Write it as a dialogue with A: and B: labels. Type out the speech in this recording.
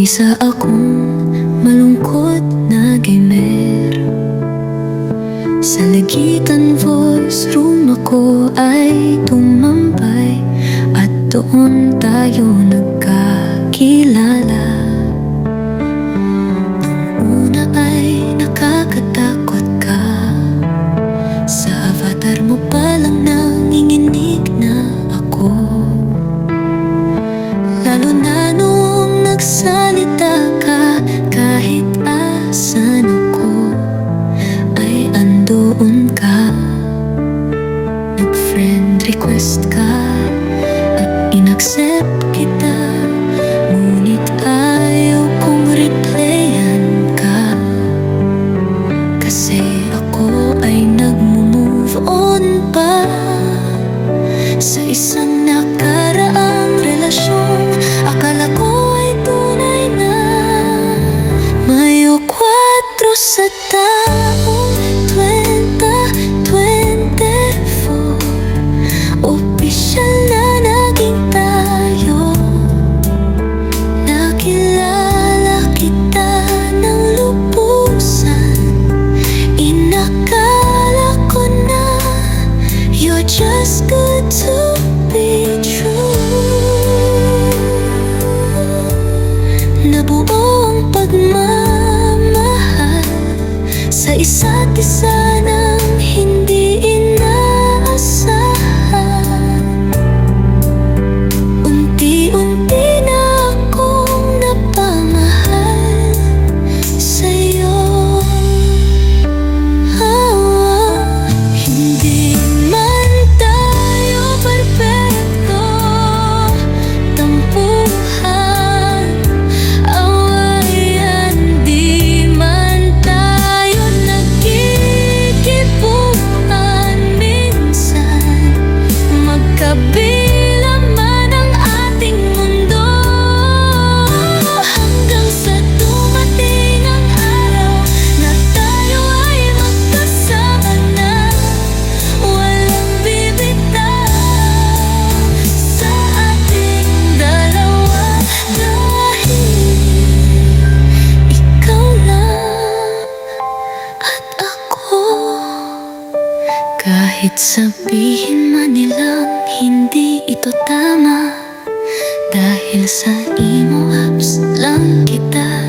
A: Isa akong malungkot na gamer. Sa Lagitan Voice Room ako ay tumambay, at doon tayo nagkakilala. Nung una ay nakakatakot ka, sa avatar mo palang nanginginig na ako. Lalo na nung nagsalita ka, kahit asan ako ay andoon ka. Nag-friend request ka at in-accept kita, ngunit ayaw kong replyan ka, kasi ako ay nag-move on pa sa isang nakaraang relasyon. Akala ko ay tunay na Mayo 4 sa taong 2024, opisyal na naging tayo. Nakilala kita ng lubusan, inakala ko na you're just good to be true. Nabuo ang pagmamahal sa isa't isa nang hindi inaasahan. Unti-unti na akong napamahal sa'yo. Hindi man tayo perfecto, tampuhan, awayan, di man tayo nagkikipuan. Minsan magkabila man ang ating mundo, hanggang sa dumating ang araw na tayo ay magkasama na. Walang bibitaw sa ating dalawa, dahil ikaw lang at ako. Kahit sabihin man nilang hindi ito tama, dahil sa emo apps lang kita